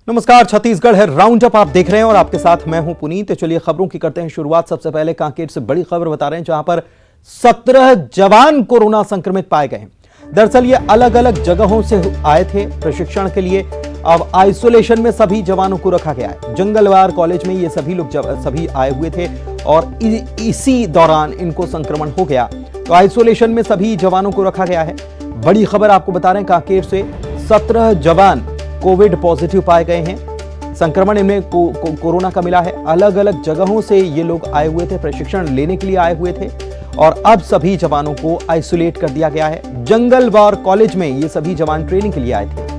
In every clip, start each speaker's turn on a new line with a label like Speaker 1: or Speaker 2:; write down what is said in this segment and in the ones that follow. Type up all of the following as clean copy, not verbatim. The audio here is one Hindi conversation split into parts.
Speaker 1: नमस्कार, छत्तीसगढ़ है राउंड अप आप देख रहे हैं और आपके साथ मैं हूं पुनीत। चलिए खबरों की करते हैं शुरुआत। सबसे पहले कांकेर से बड़ी खबर बता रहे हैं जहां पर 17 जवान कोरोना संक्रमित पाए गए हैं। दरअसल ये अलग अलग जगहों से आए थे प्रशिक्षण के लिए। अब आइसोलेशन में सभी जवानों को रखा गया है। जंगलवार कॉलेज में ये सभी लोग सभी आए हुए थे और इसी दौरान इनको संक्रमण हो गया, तो आइसोलेशन में सभी जवानों को रखा गया है। बड़ी खबर आपको बता रहे हैं, कांकेर से 17 जवान कोविड पॉजिटिव पाए गए हैं। संक्रमण इनमें कोरोना का मिला है। अलग अलग जगहों से ये लोग आए हुए थे, प्रशिक्षण लेने के लिए आए हुए थे और अब सभी जवानों को आइसोलेट कर दिया गया है। जंगलवार कॉलेज में ये सभी जवान ट्रेनिंग के लिए आए थे।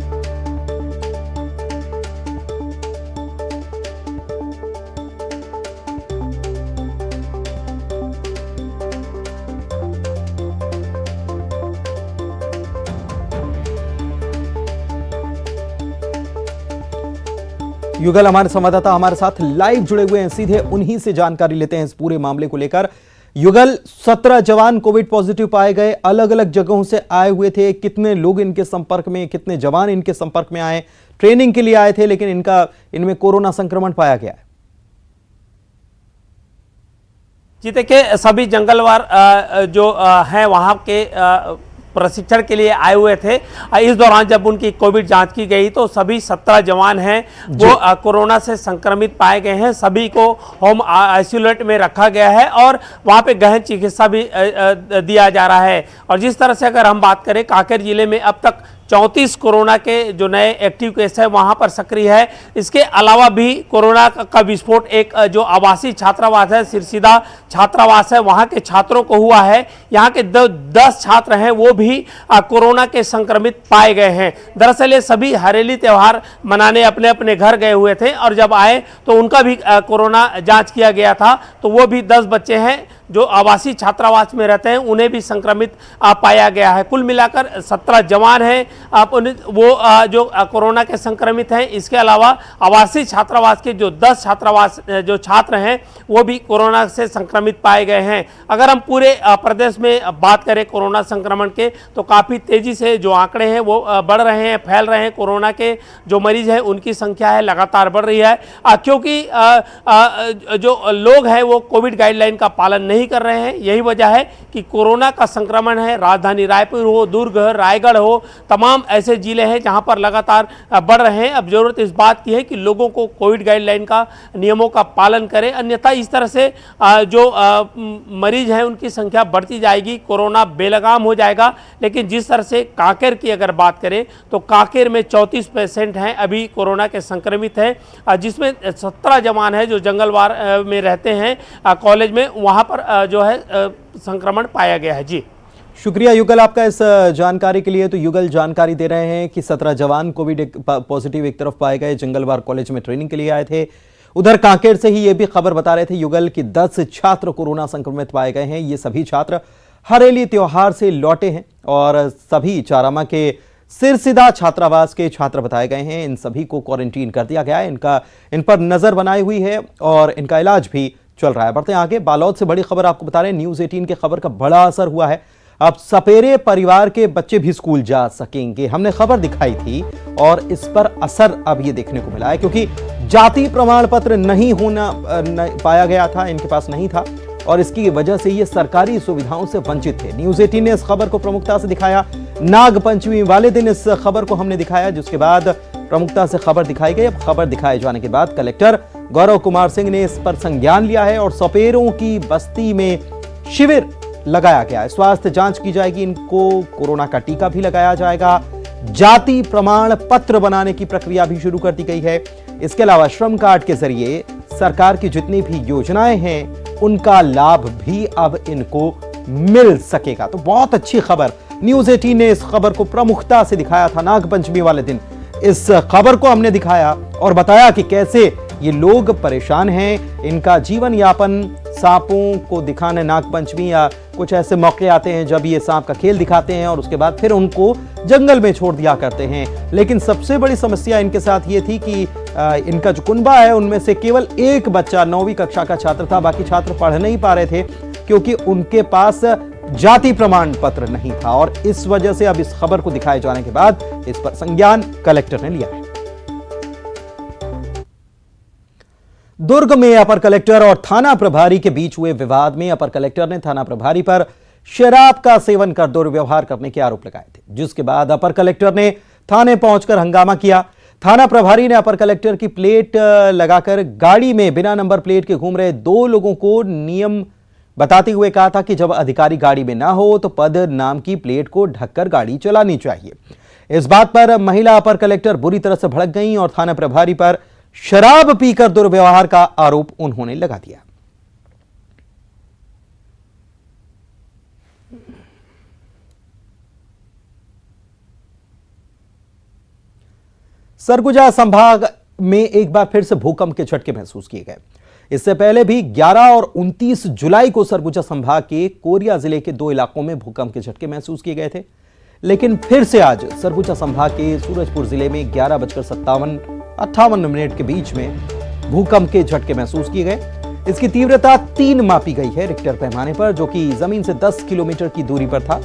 Speaker 1: युगल हमारे संवाददाता हमारे साथ लाइव जुड़े हुए हैं, सीधे उन्हीं से जानकारी लेते हैं इस पूरे मामले को लेकर। युगल, 17 जवान कोविड पॉजिटिव पाए गए, अलग अलग जगहों से आए हुए थे। कितने लोग इनके संपर्क में, कितने जवान इनके संपर्क में आए? ट्रेनिंग के लिए आए थे लेकिन इनमें कोरोना संक्रमण पाया गया है।
Speaker 2: जी देखिए, सभी जंगलवार जो हैं वहां के प्रशिक्षण के लिए आए हुए थे। इस दौरान जब उनकी कोविड जांच की गई तो सभी 17 जवान हैं वो कोरोना से संक्रमित पाए गए हैं। सभी को होम आइसोलेट में रखा गया है और वहां पे गहन चिकित्सा भी दिया जा रहा है। और जिस तरह से अगर हम बात करें, कांकेर जिले में अब तक 34 कोरोना के जो नए एक्टिव केस है वहां पर सक्रिय है। इसके अलावा भी कोरोना का विस्फोट एक जो आवासीय छात्रावास है, सिरसिदा छात्रावास है, वहां के छात्रों को हुआ है। यहाँ के 10 छात्र हैं वो भी कोरोना के संक्रमित पाए गए हैं। दरअसल ये सभी हरेली त्यौहार मनाने अपने अपने घर गए हुए थे और जब आए तो उनका भी कोरोना जांच किया गया था। तो वो भी 10 बच्चे हैं जो आवासीय छात्रावास में रहते हैं, उन्हें भी संक्रमित पाया गया है। कुल मिलाकर 17 जवान हैं वो जो कोरोना के संक्रमित हैं। इसके अलावा आवासीय छात्रावास के जो 10 छात्रावास जो छात्र हैं वो भी कोरोना से संक्रमित पाए गए हैं। अगर हम पूरे प्रदेश में बात करें कोरोना संक्रमण के, तो काफ़ी तेज़ी से जो आंकड़े हैं वो बढ़ रहे हैं, फैल रहे हैं। कोरोना के जो मरीज हैं उनकी संख्या है लगातार बढ़ रही है, क्योंकि जो लोग हैं वो कोविड गाइडलाइन का पालन नहीं कर रहे हैं। यही वजह है कि कोरोना का संक्रमण है, राजधानी रायपुर हो, दुर्ग, रायगढ़ हो, तमाम ऐसे जिले हैं जहां पर लगातार बढ़ रहे हैं। अब जरूरत इस बात की है कि लोगों को कोविड गाइडलाइन का नियमों का पालन करें, अन्यथा इस तरह से जो मरीज हैं उनकी संख्या बढ़ती जाएगी, कोरोना बेलगाम हो जाएगा। लेकिन जिस तरह से कांकेर की अगर बात करें तो कांकेर में 34 पेशेंट हैं अभी कोरोना के संक्रमित हैं, जिसमें 17 जवान हैं जो जंगलवार में रहते हैं कॉलेज में, वहां पर जो है संक्रमण पाया गया है। जी
Speaker 1: शुक्रिया युगल आपका इस जानकारी के लिए। तो युगल जानकारी दे रहे हैं कि 17 जवान कोविड पॉजिटिव एक तरफ पाए गए, जंगलवार कॉलेज में ट्रेनिंग के लिए आए थे। उधर कांकेर से ही ये भी खबर बता रहे थे युगल कि 10 छात्र कोरोना संक्रमित पाए गए हैं। ये सभी छात्र हरेली त्योहार से लौटे हैं और सभी चारामा के सिरसिदा छात्रावास के छात्र बताए गए हैं। इन सभी को क्वारंटीन कर दिया गया है। इन पर नजर बनाई हुई है और इनका इलाज भी चल रहा है। बढ़ते हैं आगे। बालोद से बड़ी खबर आपको बता रहे हैं, न्यूज़ 18 के खबर का बड़ा असर हुआ है। अब सपेरे परिवार के बच्चे भी स्कूल जा सकेंगे। हमने खबर दिखाई थी और इस पर असर अब ये देखने को मिला है, क्योंकि जाति प्रमाण पत्र नहीं पाया गया था, इनके पास नहीं था और इसकी वजह से ये सरकारी सुविधाओं से वंचित थे। न्यूज़ 18 ने इस खबर को प्रमुखता से दिखाया। नाग पंचमी वाले दिन इस खबर को हमने दिखाया, जिसके बाद प्रमुखता से खबर दिखाई गई। अब खबर दिखाए जाने के बाद कलेक्टर गौरव कुमार सिंह ने इस पर संज्ञान लिया है और सपेरों की बस्ती में शिविर लगाया गया है। स्वास्थ्य जांच की जाएगी, इनको कोरोना का टीका भी लगाया जाएगा। जाति प्रमाण पत्र बनाने की प्रक्रिया भी शुरू कर दी गई है। इसके अलावा श्रम कार्ड के जरिए सरकार की जितनी भी योजनाएं हैं उनका लाभ भी अब इनको मिल सकेगा। तो बहुत अच्छी खबर, न्यूज़ 18 ने इस खबर को प्रमुखता से दिखाया था। नागपंचमी वाले दिन इस खबर को हमने दिखाया और बताया कि कैसे ये लोग परेशान हैं, इनका जीवन यापन सांपों को दिखाने नागपंचमी या कुछ ऐसे मौके आते हैं जब ये सांप का खेल दिखाते हैं और उसके बाद फिर उनको जंगल में छोड़ दिया करते हैं। लेकिन सबसे बड़ी समस्या इनके साथ ये थी कि इनका जो कुनबा है उनमें से केवल एक बच्चा 9वीं कक्षा का छात्र था, बाकी छात्र पढ़ नहीं पा रहे थे क्योंकि उनके पास जाति प्रमाण पत्र नहीं था। और इस वजह से अब इस खबर को दिखाए जाने के बाद इस पर संज्ञान कलेक्टर ने लिया है। दुर्ग में अपर कलेक्टर और थाना प्रभारी के बीच हुए विवाद में अपर कलेक्टर ने थाना प्रभारी पर शराब का सेवन कर दुर्व्यवहार करने के आरोप लगाए थे, जिसके बाद अपर कलेक्टर ने थाने पहुंचकर हंगामा किया। थाना प्रभारी ने अपर कलेक्टर की प्लेट लगाकर गाड़ी में बिना नंबर प्लेट के घूम रहे 2 लोगों को नियम बताते हुए कहा था कि जब अधिकारी गाड़ी में ना हो तो पद नाम की प्लेट को ढककर गाड़ी चलानी चाहिए। इस बात पर महिला अपर कलेक्टर बुरी तरह से भड़क गईं और थाना प्रभारी पर शराब पीकर दुर्व्यवहार का आरोप उन्होंने लगा दिया। सरगुजा संभाग में एक बार फिर से भूकंप के झटके महसूस किए गए। इससे पहले भी 11 और 29 जुलाई को सरगुजा संभाग के कोरिया जिले के 2 इलाकों में भूकंप के झटके महसूस किए गए थे, लेकिन फिर से आज सरगुजा संभाग के सूरजपुर जिले में 11:58 के बीच में भूकंप के झटके महसूस किए गए। इसकी तीव्रता 3 मापी गई है रिक्टर पैमाने पर, जो कि जमीन से 10 किलोमीटर की दूरी पर था।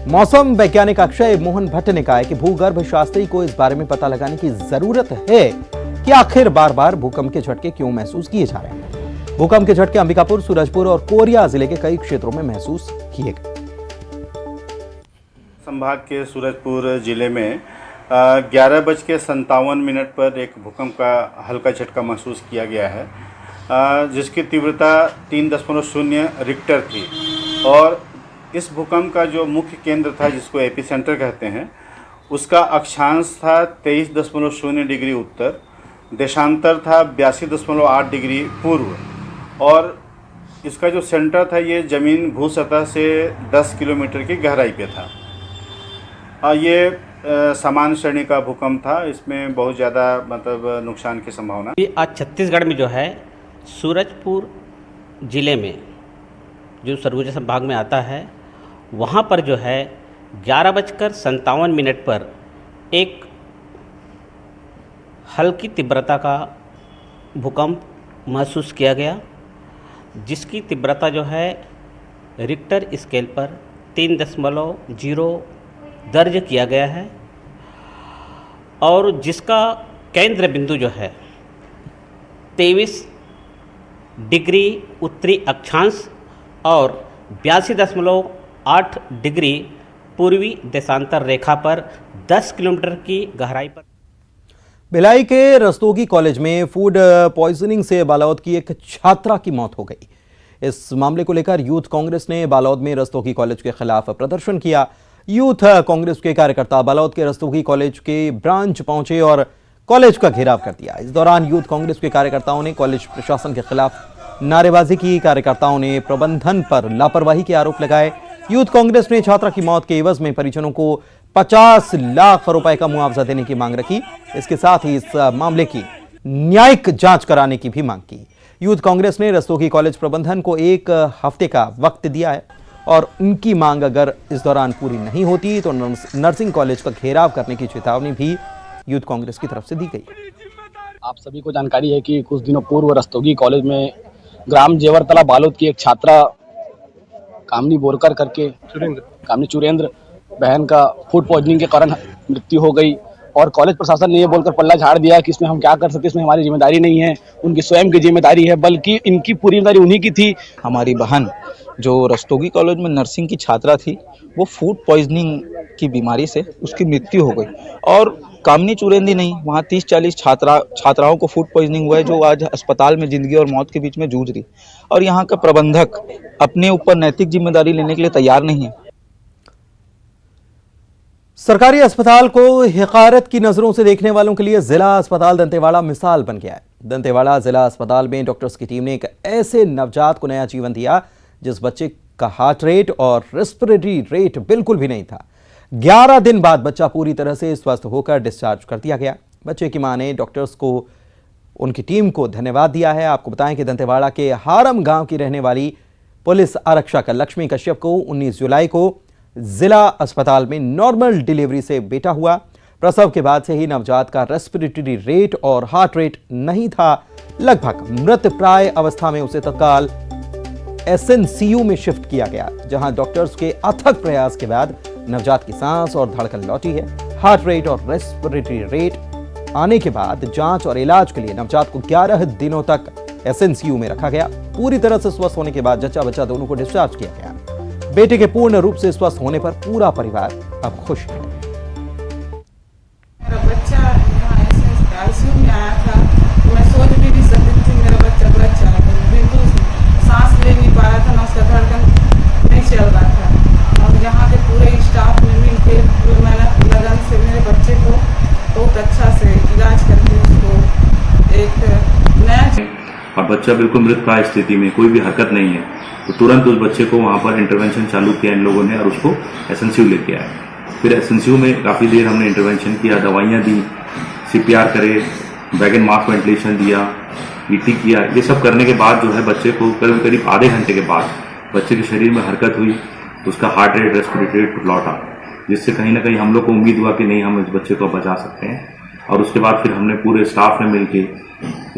Speaker 1: मौसम वैज्ञानिक अक्षय मोहन भट्ट ने कहा है कि भूगर्भ शास्त्री को इस बारे में पता लगाने की जरूरत है कि आखिर बार बार भूकंप के झटके क्यों महसूस किए जा रहे हैं। भूकंप के झटके अंबिकापुर, सूरजपुर और कोरिया जिले के कई क्षेत्रों में महसूस किए गए।
Speaker 3: संभाग के सूरजपुर जिले में 11:57 पर एक भूकंप का हल्का झटका महसूस किया गया है, जिसकी तीव्रता 3.0 रिक्टर थी। और इस भूकंप का जो मुख्य केंद्र था, जिसको एपिसेंटर कहते हैं, उसका अक्षांश था 23.0 डिग्री उत्तर, देशांतर था 82.8 डिग्री पूर्व और इसका जो सेंटर था ये ज़मीन भू सतह से 10 किलोमीटर की गहराई पे था। ये सामान्य श्रेणी का भूकंप था, इसमें बहुत ज़्यादा मतलब नुकसान की संभावना।
Speaker 4: आज छत्तीसगढ़ में जो है सूरजपुर ज़िले में जो सरगुजा संभाग में आता है, वहाँ पर जो है 11:57 पर एक हल्की तीव्रता का भूकंप महसूस किया गया, जिसकी तीव्रता जो है रिक्टर स्केल पर 3.0 दर्ज किया गया है और जिसका केंद्र बिंदु जो है 23 डिग्री उत्तरी अक्षांश और 82.8 डिग्री पूर्वी देशांतर रेखा पर 10 किलोमीटर की गहराई पर।
Speaker 1: भिलाई के रस्तोगी कॉलेज में फूड पॉइजनिंग से बालोद की एक छात्रा की मौत हो गई। इस मामले को लेकर यूथ कांग्रेस ने बालोद में रस्तोगी कॉलेज के खिलाफ प्रदर्शन किया। यूथ कांग्रेस के कार्यकर्ता बालोद के रस्तोगी कॉलेज के ब्रांच पहुंचे और कॉलेज का घेराव कर दिया। इस दौरान यूथ कांग्रेस के कार्यकर्ताओं ने कॉलेज प्रशासन के खिलाफ नारेबाजी की। कार्यकर्ताओं ने प्रबंधन पर लापरवाही के आरोप लगाए। यूथ कांग्रेस ने छात्रा की मौत के एवज में परिजनों को 50 लाख रुपए का मुआवजा देने की मांग रखी। इसके साथ ही इस मामले की न्यायिक जांच कराने की भी मांग की। यूथ कांग्रेस ने रस्तोगी कॉलेज प्रबंधन को 1 हफ्ते का वक्त दिया है और उनकी मांग अगर इस दौरान पूरी नहीं होती तो नर्सिंग कॉलेज का घेराव करने की चेतावनी भी यूथ कांग्रेस की तरफ से दी गई।
Speaker 5: आप सभी को जानकारी है कि कुछ दिनों पूर्व रस्तोगी कॉलेज में ग्राम जेवरतला बालोद की एक छात्रा कामनी बोरकर करके कामनी चुरेंद्र बहन का फूड पॉइजनिंग के कारण मृत्यु हो गई और कॉलेज प्रशासन ने ये बोलकर पल्ला झाड़ दिया कि इसमें हम क्या कर सकते, इसमें हमारी जिम्मेदारी नहीं है, उनकी स्वयं की जिम्मेदारी है, बल्कि इनकी पूरी जिम्मेदारी उन्हीं की थी।
Speaker 6: हमारी बहन जो रस्तोगी कॉलेज में नर्सिंग की छात्रा थी, वो फूड पॉइजनिंग की बीमारी से उसकी मृत्यु हो गई और कामनी चुरेंदी नहीं, वहाँ 30-40 छात्राओं को फूड पॉइजनिंग हुआ है, जो आज अस्पताल में जिंदगी और मौत के बीच में जूझ रही। और यहाँ का प्रबंधक अपने ऊपर नैतिक जिम्मेदारी लेने के लिए तैयार नहीं है।
Speaker 1: सरकारी अस्पताल को हिकारत की नजरों से देखने वालों के लिए जिला अस्पताल दंतेवाड़ा मिसाल बन गया है। दंतेवाड़ा जिला अस्पताल में डॉक्टर्स की टीम ने एक ऐसे नवजात को नया जीवन दिया जिस बच्चे का हार्ट रेट और रेस्पिरेटरी रेट बिल्कुल भी नहीं था। 11 दिन बाद बच्चा पूरी तरह से स्वस्थ होकर डिस्चार्ज कर दिया गया। बच्चे की मां ने डॉक्टर्स को, उनकी टीम को धन्यवाद दिया है। आपको बताएं कि दंतेवाड़ा के हारम गांव की रहने वाली पुलिस आरक्षक लक्ष्मी कश्यप को 19 जुलाई को जिला अस्पताल में नॉर्मल डिलीवरी से बेटा हुआ। प्रसव के बाद से ही नवजात का रेस्पिरेटरी रेट और हार्ट रेट नहीं था। लगभग मृत प्राय अवस्था में उसे तत्काल SNCU में शिफ्ट किया गया, जहां डॉक्टर्स के अथक प्रयास के बाद नवजात की सांस और धड़कन लौटी है। हार्ट रेट और रेस्पिरेटरी रेट आने के बाद जांच और इलाज के लिए नवजात को 11 दिनों तक एसएनसीयू में रखा गया। पूरी तरह से स्वस्थ होने के बाद जच्चा बच्चा दोनों को डिस्चार्ज किया गया। बेटे के पूर्ण रूप से स्वस्थ होने पर पूरा परिवार अब खुश है।
Speaker 7: मेरा बच्चा यहाँ आईसीयू में आया था, मैं सोच भी नहीं सकती थी मेरा बच्चा बच्चा बिल्कुल सांस ले नहीं पा रहा था, ना उसका धड़कन नहीं चल रहा था। और यहाँ के पूरे स्टाफ ने मिल के मेहनत लगन से मेरे बच्चे को बहुत अच्छा से इलाज करके उसको एक नया
Speaker 8: और बच्चा बिल्कुल मृत प्राय स्थिति में, कोई भी हरकत नहीं है, तो तुरंत उस बच्चे को वहाँ पर इंटरवेंशन चालू किया इन लोगों ने और उसको एसएनसीयू लेके आए। फिर एसएनसीयू में काफ़ी देर हमने इंटरवेंशन किया, दवाइयाँ दी, सीपीआर करे, वैगन मास्क वेंटिलेशन दिया, ईटी किया। ये सब करने के बाद जो है बच्चे को करीब आधे घंटे के बाद बच्चे के शरीर में हरकत हुई, तो उसका हार्ट रेट, रेस्पिरेटरी रेट लौटा, जिससे कहीं ना कहीं हम लोग को उम्मीद हुआ कि नहीं, हम इस बच्चे को बचा सकते हैं। और उसके बाद फिर हमने पूरे स्टाफ ने मिलके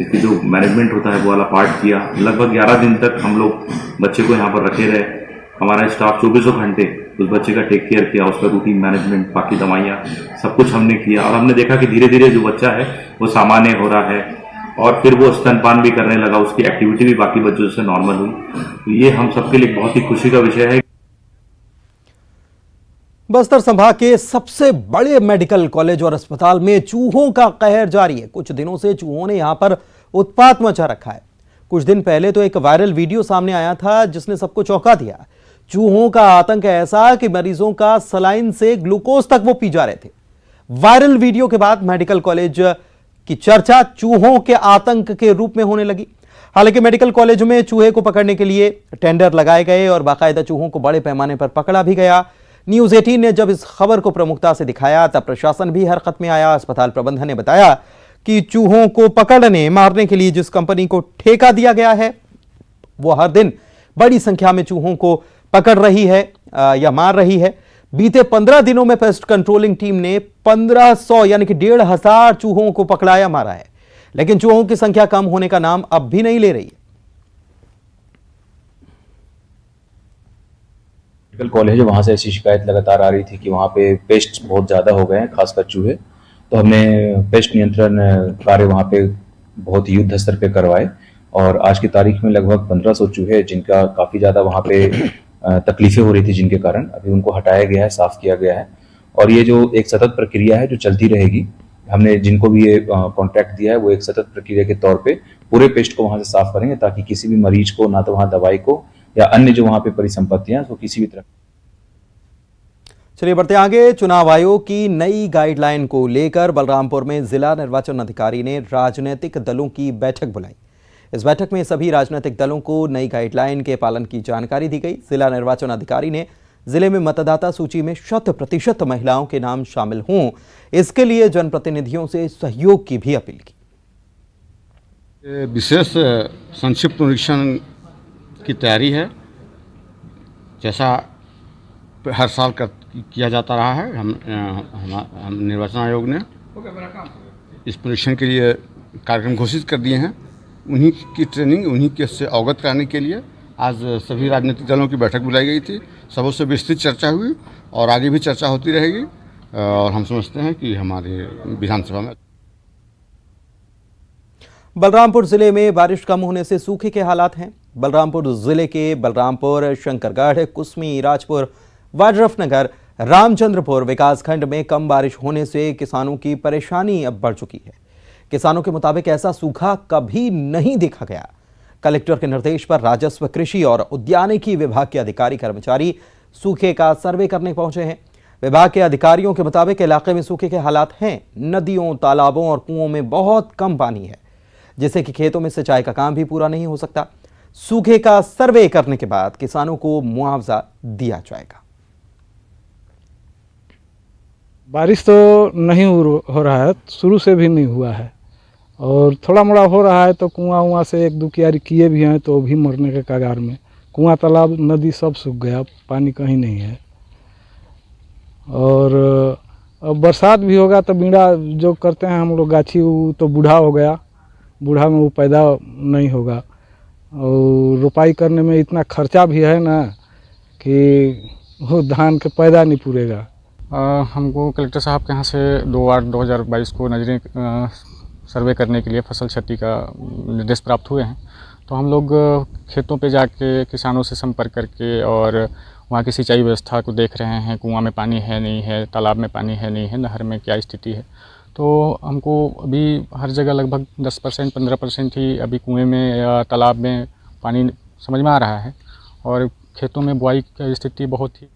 Speaker 8: इसकी जो मैनेजमेंट होता है वो वाला पार्ट किया। लगभग 11 दिन तक हम लोग बच्चे को यहाँ पर रखे रहे। हमारा स्टाफ 24 घंटे उस बच्चे का टेक केयर किया, उसका रूटीन मैनेजमेंट, बाकी दवाइयाँ सब कुछ हमने किया। और हमने देखा कि धीरे धीरे जो बच्चा है वो सामान्य हो रहा है और फिर वो स्तनपान भी करने लगा, उसकी एक्टिविटी भी बाकी बच्चों से नॉर्मल हुई। तो ये हम सबके लिए बहुत ही खुशी का विषय है।
Speaker 1: बस्तर संभाग के सबसे बड़े मेडिकल कॉलेज और अस्पताल में चूहों का कहर जारी है। कुछ दिनों से चूहों ने यहां पर उत्पात मचा रखा है। कुछ दिन पहले तो एक वायरल वीडियो सामने आया था जिसने सबको चौंका दिया। चूहों का आतंक ऐसा कि मरीजों का सलाइन से ग्लूकोज तक वो पी जा रहे थे। वायरल वीडियो के बाद मेडिकल कॉलेज की चर्चा चूहों के आतंक के रूप में होने लगी। हालांकि मेडिकल कॉलेज में चूहे को पकड़ने के लिए टेंडर लगाए गए और बाकायदा चूहों को बड़े पैमाने पर पकड़ा भी गया। न्यूज 18 ने जब इस खबर को प्रमुखता से दिखाया तब प्रशासन भी हरकत में आया। अस्पताल प्रबंधन ने बताया कि चूहों को पकड़ने मारने के लिए जिस कंपनी को ठेका दिया गया है वो हर दिन बड़ी संख्या में चूहों को पकड़ रही है या मार रही है। बीते 15 दिनों में पेस्ट कंट्रोलिंग टीम ने 1500 यानी कि 1500 चूहों को पकड़ा या मारा है, लेकिन चूहों की संख्या कम होने का नाम अब भी नहीं ले रही है।
Speaker 9: मेडिकल कॉलेज है, वहाँ से ऐसी शिकायत लगातार आ रही थी कि वहाँ पे पेस्ट बहुत ज़्यादा हो गए हैं, खासकर चूहे। तो हमने पेस्ट नियंत्रण कार्य वहाँ पे बहुत युद्ध स्तर पे करवाए और आज की तारीख में लगभग 1500 चूहे जिनका काफ़ी ज़्यादा वहाँ पे तकलीफें हो रही थी, जिनके कारण अभी उनको हटाया गया है, साफ़ किया गया है। और ये जो एक सतत प्रक्रिया है जो चलती रहेगी, हमने जिनको भी ये कॉन्ट्रैक्ट दिया है वो एक सतत प्रक्रिया के तौर पर पूरे पेस्ट को वहाँ से साफ करेंगे ताकि किसी भी मरीज को, ना तो वहाँ दवाई को या अन्य जो वहां पे परिसंपत्तियां तो किसी भी तरह।
Speaker 1: चलिए बढ़ते आगे। चुनाव आयोग की नई गाइडलाइन को लेकर बलरामपुर में जिला निर्वाचन अधिकारी ने राजनीतिक दलों की बैठक बुलाई। इस बैठक में सभी राजनीतिक दलों को नई गाइडलाइन के पालन की जानकारी दी गई। जिला निर्वाचन अधिकारी ने जिले में मतदाता सूची में 100% महिलाओं के नाम शामिल हों, इसके लिए जनप्रतिनिधियों से सहयोग की भी अपील की।
Speaker 10: विशेष संक्षिप्त निरीक्षण की तैयारी है, जैसा हर साल किया जाता रहा है। हम निर्वाचन आयोग ने इस परीक्षण के लिए कार्यक्रम घोषित कर दिए हैं। उन्हीं की ट्रेनिंग, उन्हीं के से अवगत कराने के लिए आज सभी राजनीतिक दलों की बैठक बुलाई गई थी। सबों से विस्तृत चर्चा हुई और आगे भी चर्चा होती रहेगी और हम समझते हैं कि हमारे विधानसभा में। बलरामपुर जिले में बारिश कम होने से सूखे के हालात हैं। बलरामपुर जिले के बलरामपुर, शंकरगढ़, कुसमी, राजपुर, वाड्रफनगर, रामचंद्रपुर विकासखंड में कम बारिश होने से किसानों की परेशानी अब बढ़ चुकी है। किसानों के मुताबिक ऐसा सूखा कभी नहीं देखा गया। कलेक्टर के निर्देश पर राजस्व, कृषि और उद्यानिकी विभाग के अधिकारी कर्मचारी सूखे का सर्वे करने पहुंचे हैं। विभाग के अधिकारियों के मुताबिक इलाके में सूखे के हालात हैं। नदियों, तालाबों और कुओं में बहुत कम पानी है, जिससे कि खेतों में सिंचाई का काम भी पूरा नहीं हो सकता। सूखे का सर्वे करने के बाद किसानों को मुआवजा दिया जाएगा।
Speaker 11: बारिश तो नहीं हो रहा है, शुरू से भी नहीं हुआ है और थोड़ा मोड़ा हो रहा है तो कुआं वहाँ से एक दो क्यारी किए भी हैं तो भी मरने के कगार में। कुआं, तालाब, नदी सब सूख गया, पानी कहीं नहीं है। और अब बरसात भी होगा तो बीड़ा जो करते हैं हम लोग गाछी, वो तो बूढ़ा हो गया, बूढ़ा में वो पैदा नहीं होगा। और रोपाई करने में इतना खर्चा भी है ना कि वो धान के पैदा नहीं पूरेगा। हमको कलेक्टर साहब के यहाँ से 2/8/2022 को नजरी सर्वे करने के लिए फसल क्षति का निर्देश प्राप्त हुए हैं। तो हम लोग खेतों पे जाके किसानों से संपर्क करके और वहाँ की सिंचाई व्यवस्था को देख रहे हैं। कुआं में पानी है नहीं है, तालाब में पानी है नहीं है, नहर में क्या स्थिति है। तो हमको अभी हर जगह लगभग 10% 15% ही अभी कुएं में या तालाब में पानी समझ में आ रहा है और खेतों में बुआई की स्थिति बहुत ही।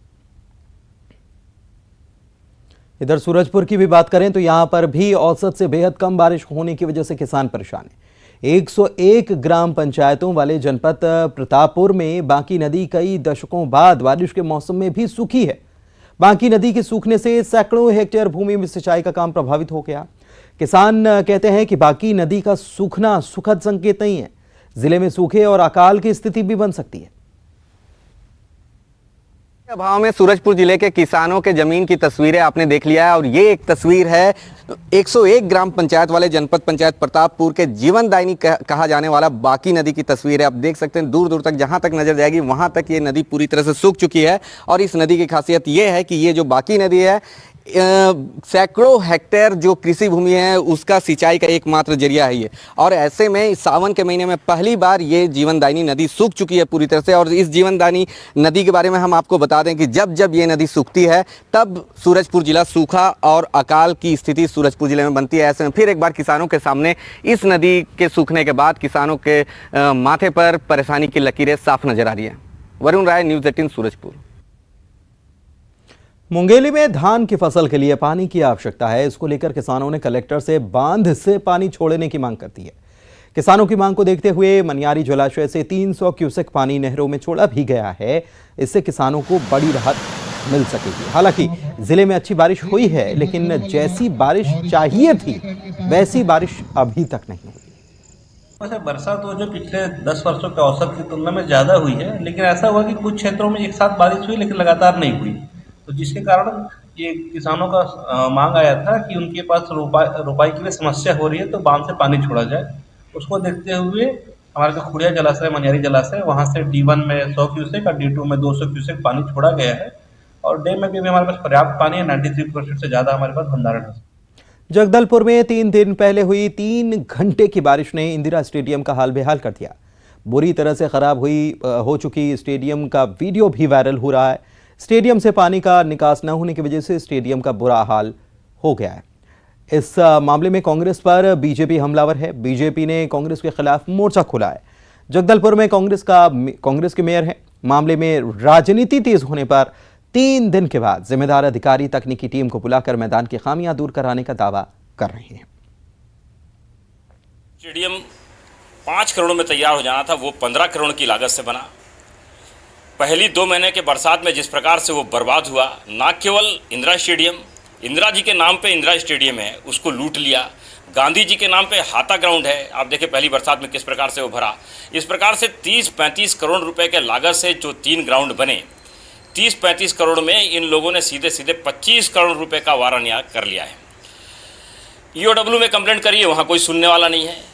Speaker 1: इधर सूरजपुर की भी बात करें तो यहां पर भी औसत से बेहद कम बारिश होने की वजह से किसान परेशान हैं। 101 ग्राम पंचायतों वाले जनपद प्रतापपुर में बांकी नदी कई दशकों बाद बारिश के मौसम में भी सूखी है। बांकी नदी के सूखने से सैकड़ों हेक्टेयर भूमि में सिंचाई का काम प्रभावित हो गया। किसान कहते हैं कि बांकी नदी का सूखना सुखद संकेत नहीं है, जिले में सूखे और अकाल की स्थिति भी बन सकती है।
Speaker 10: अभाव में सूरजपुर जिले के किसानों के जमीन की तस्वीरें आपने देख लिया है और ये एक तस्वीर है 101 ग्राम पंचायत वाले जनपद पंचायत प्रतापपुर के जीवनदायिनी कहा जाने वाला बांकी नदी की तस्वीर है। आप देख सकते हैं दूर दूर तक जहां तक नजर जाएगी वहां तक ये नदी पूरी तरह से सूख चुकी है और इस नदी की खासियत ये है कि ये जो बांकी नदी है सैकड़ों हेक्टेयर जो कृषि भूमि है उसका सिंचाई का एकमात्र जरिया है ये। और ऐसे में इस सावन के महीने में पहली बार ये जीवनदायिनी नदी सूख चुकी है पूरी तरह से। और इस जीवनदायिनी नदी के बारे में हम आपको बता दें कि जब जब ये नदी सूखती है तब सूरजपुर जिला सूखा और अकाल की स्थिति सूरजपुर जिले में बनती है। ऐसे में फिर एक बार किसानों के सामने इस नदी के सूखने के बाद किसानों के माथे पर परेशानी की लकीरें साफ नजर आ रही है। वरुण राय, न्यूज़ 18 सूरजपुर। मुंगेली में धान की फसल के लिए पानी की आवश्यकता है। इसको लेकर किसानों ने कलेक्टर से बांध से पानी छोड़ने की मांग करती है। किसानों की मांग को देखते हुए मनियारी जलाशय से 300 क्यूसेक पानी नहरों में छोड़ा भी गया है। इससे किसानों को बड़ी राहत मिल सकेगी। हालांकि जिले में अच्छी बारिश हुई है, लेकिन जैसी बारिश चाहिए थी वैसी बारिश अभी तक नहीं हुई।
Speaker 12: वैसे वर्षा तो जो पिछले 10 वर्षों के औसत की तुलना में ज़्यादा हुई है, लेकिन ऐसा हुआ कि कुछ क्षेत्रों में एक साथ बारिश हुई लेकिन लगातार नहीं हुई। तो जिसके कारण ये किसानों का मांग आया था कि उनके पास रोपाई के लिए समस्या हो रही है तो बांध से पानी छोड़ा जाए। उसको देखते हुए हमारे जो खुड़िया जलाशय, मनियारी जलाशय, वहाँ से D1 में 100 क्यूसेक और D2 में 200 क्यूसेक पानी छोड़ा गया है और डैम में भी हमारे पास पर्याप्त पानी है। 93% से ज़्यादा हमारे पास भंडारण है।
Speaker 1: जगदलपुर में 3 दिन पहले हुई 3 घंटे की बारिश ने इंदिरा स्टेडियम का हाल बेहाल कर दिया। बुरी तरह से खराब हो चुकी स्टेडियम का वीडियो भी वायरल हो रहा है। स्टेडियम से पानी का निकास न होने की वजह से स्टेडियम का बुरा हाल हो गया है। इस मामले में कांग्रेस पर बीजेपी हमलावर है। बीजेपी ने कांग्रेस के खिलाफ मोर्चा खोला है। जगदलपुर में कांग्रेस के मेयर हैं। मामले में राजनीति तेज होने पर 3 दिन के बाद जिम्मेदार अधिकारी तकनीकी टीम को बुलाकर मैदान की खामियां दूर कराने का दावा कर रहे हैं।
Speaker 13: स्टेडियम 5 करोड़ में तैयार हो जाना था, वो 15 करोड़ की लागत से बना। पहली 2 महीने के बरसात में जिस प्रकार से वो बर्बाद हुआ, ना केवल इंदिरा स्टेडियम, इंदिरा जी के नाम पे इंदिरा स्टेडियम है उसको लूट लिया, गांधी जी के नाम पे हाथा ग्राउंड है, आप देखें पहली बरसात में किस प्रकार से वो भरा। इस प्रकार से 30-35 करोड़ रुपए के लागत से जो 3 ग्राउंड बने, 30-35 करोड़ में इन लोगों ने सीधे सीधे 25 करोड़ रुपए का वारान्याय कर लिया है। EOW में कंप्लेंट करिए, वहाँ कोई सुनने वाला नहीं है।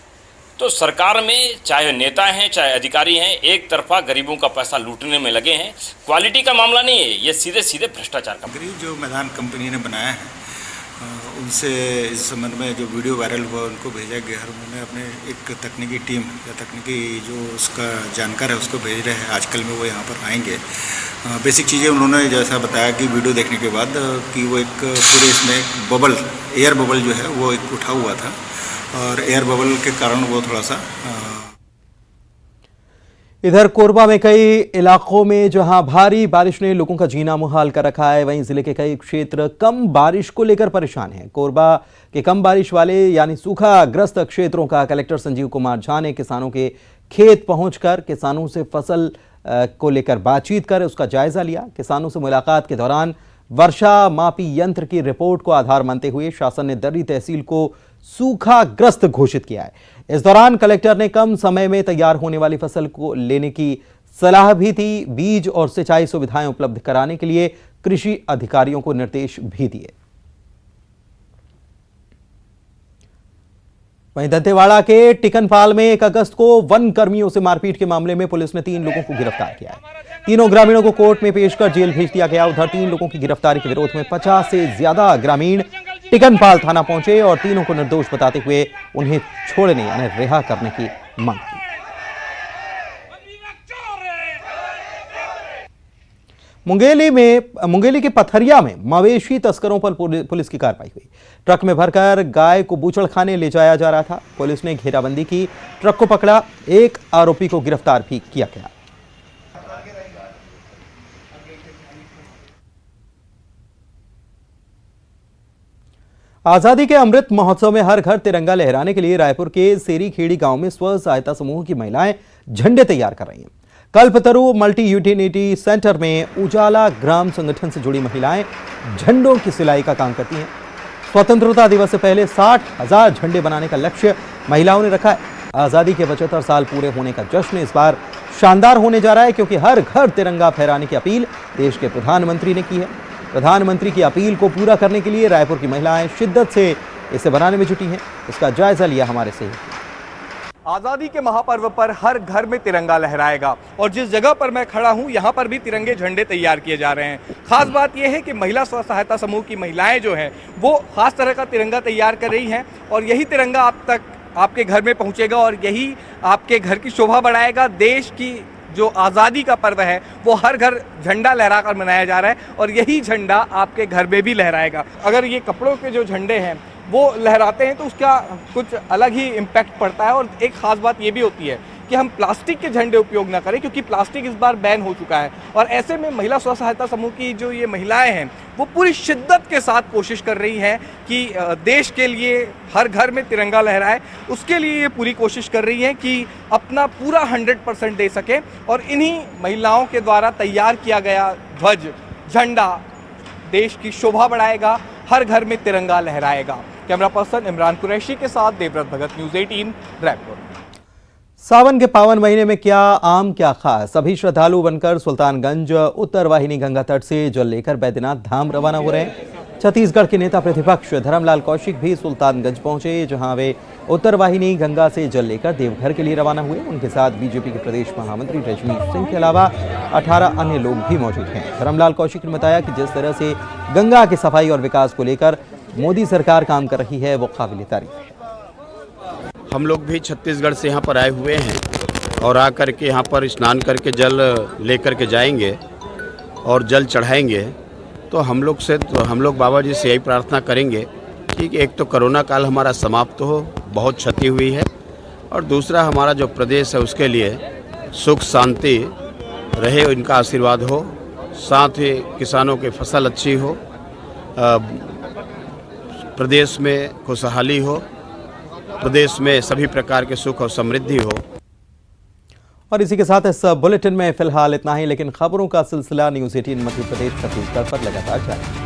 Speaker 13: तो सरकार में चाहे नेता हैं चाहे अधिकारी हैं, एक तरफा गरीबों का पैसा लूटने में लगे हैं। क्वालिटी का मामला नहीं है, ये सीधे सीधे भ्रष्टाचार का।
Speaker 14: गरीब जो मैदान कंपनी ने बनाया है उनसे इस संबंध में जो वीडियो वायरल हुआ उनको भेजा गया है। उन्होंने अपने एक तकनीकी टीम या तकनीकी जो उसका जानकार है उसको भेज रहे हैं। आजकल में वो यहाँ पर आएंगे। बेसिक चीज़ें उन्होंने जैसा बताया कि वीडियो देखने के बाद कि वो एक पूरे इसमें बबल, एयर बबल जो है वो एक उठा हुआ था और एयर बबल के कारण वो थोड़ा सा।
Speaker 1: इधर कोरबा में कई इलाकों में जहां भारी बारिश ने लोगों का जीना मुहाल कर रखा है, वहीं जिले के कई क्षेत्र कम बारिश को लेकर परेशान हैं। कोरबा के कम बारिश वाले यानी सूखाग्रस्त क्षेत्रों का कलेक्टर संजीव कुमार झा ने किसानों के खेत पहुंचकर किसानों से फसल को लेकर बातचीत कर उसका जायजा लिया। किसानों से मुलाकात के दौरान वर्षा मापी यंत्र की रिपोर्ट को आधार मानते हुए शासन ने दर्री तहसील को सूखाग्रस्त घोषित किया है। इस दौरान कलेक्टर ने कम समय में तैयार होने वाली फसल को लेने की सलाह भी दी। बीज और सिंचाई सुविधाएं उपलब्ध कराने के लिए कृषि अधिकारियों को निर्देश भी दिए। वहीं दंतेवाड़ा के टिकनपाल में 1 अगस्त को वन कर्मियों से मारपीट के मामले में पुलिस ने 3 लोगों को गिरफ्तार किया है। तीनों ग्रामीणों को कोर्ट में पेश कर जेल भेज दिया गया। उधर 3 लोगों की गिरफ्तारी के विरोध में 50 से ज्यादा ग्रामीण टिकनपाल थाना पहुंचे और तीनों को निर्दोष बताते हुए उन्हें छोड़ने यानी रिहा करने की मांग की। मुंगेली के पथरिया में मवेशी तस्करों पर पुलिस की कार्रवाई हुई। ट्रक में भरकर गाय को बूचड़खाने ले जाया जा रहा था। पुलिस ने घेराबंदी की, ट्रक को पकड़ा, एक आरोपी को गिरफ्तार भी किया गया। आजादी के अमृत महोत्सव में हर घर तिरंगा लहराने के लिए रायपुर के सेरी खेड़ी गांव में स्व सहायता समूह की महिलाएं झंडे तैयार कर रही हैं। कल्पतरु मल्टी यूटिलिटी सेंटर में उजाला ग्राम संगठन से जुड़ी महिलाएं झंडों की सिलाई का काम करती हैं। स्वतंत्रता दिवस से पहले 60,000 झंडे बनाने का लक्ष्य महिलाओं ने रखा है। आजादी के 75 साल पूरे होने का जश्न इस बार शानदार होने जा रहा है, क्योंकि हर घर तिरंगा फहराने की अपील देश के प्रधानमंत्री ने की है। प्रधानमंत्री की अपील को पूरा करने के लिए रायपुर की महिलाएं शिद्दत से इसे बनाने में जुटी हैं। इसका जायजा लिया हमारे सहयोगी।
Speaker 15: आज़ादी के महापर्व पर हर घर में तिरंगा लहराएगा और जिस जगह पर मैं खड़ा हूं यहाँ पर भी तिरंगे झंडे तैयार किए जा रहे हैं। खास बात यह है कि महिला स्व सहायता समूह की महिलाएं जो हैं वो खास तरह का तिरंगा तैयार कर रही हैं और यही तिरंगा आप तक आपके घर में पहुँचेगा और यही आपके घर की शोभा बढ़ाएगा। देश की जो आज़ादी का पर्व है वो हर घर झंडा लहरा कर मनाया जा रहा है और यही झंडा आपके घर में भी लहराएगा। अगर ये कपड़ों के जो झंडे हैं वो लहराते हैं तो उसका कुछ अलग ही इम्पैक्ट पड़ता है। और एक ख़ास बात ये भी होती है कि हम प्लास्टिक के झंडे उपयोग ना करें, क्योंकि प्लास्टिक इस बार बैन हो चुका है। और ऐसे में महिला स्व सहायता समूह की जो ये महिलाएं हैं वो पूरी शिद्दत के साथ कोशिश कर रही हैं कि देश के लिए हर घर में तिरंगा लहराए। उसके लिए ये पूरी कोशिश कर रही हैं कि अपना पूरा 100% दे सकें और इन्हीं महिलाओं के द्वारा तैयार किया गया ध्वज झंडा देश की शोभा बढ़ाएगा, हर घर में तिरंगा लहराएगा। कैमरा पर्सन इमरान कुरैशी के साथ देवव्रत भगत, न्यूज़ 18 रायपुर।
Speaker 1: सावन के पावन महीने में क्या आम क्या खास, सभी श्रद्धालु बनकर सुल्तानगंज उत्तर वाहिनी गंगा तट से जल लेकर बैद्यनाथ धाम रवाना हो रहे हैं। छत्तीसगढ़ के नेता प्रतिपक्ष धर्मलाल कौशिक भी सुल्तानगंज पहुंचे, जहां वे उत्तर वाहिनी गंगा से जल लेकर देवघर के लिए रवाना हुए। उनके साथ बीजेपी के प्रदेश महामंत्री रजनीश सिंह के अलावा 18 अन्य लोग भी मौजूद हैं। धर्मलाल कौशिक ने बताया कि जिस तरह से गंगा की सफाई और विकास को लेकर मोदी सरकार काम कर रही है वो काबिल तारीफ है।
Speaker 16: हम लोग भी छत्तीसगढ़ से यहाँ पर आए हुए हैं और आकर के यहाँ पर स्नान करके जल लेकर के जाएंगे और जल चढ़ाएंगे। तो हम लोग बाबा जी से यही प्रार्थना करेंगे कि एक तो कोरोना काल हमारा समाप्त हो, बहुत क्षति हुई है, और दूसरा हमारा जो प्रदेश है उसके लिए सुख शांति रहे, इनका आशीर्वाद हो। साथ ही किसानों की फसल अच्छी हो, प्रदेश में खुशहाली हो, प्रदेश में सभी प्रकार के सुख और समृद्धि हो।
Speaker 1: और इसी के साथ इस बुलेटिन में फिलहाल इतना ही, लेकिन खबरों का सिलसिला न्यूज़ 18 मध्य प्रदेश छत्तीसगढ़ पर लगातार जारी है।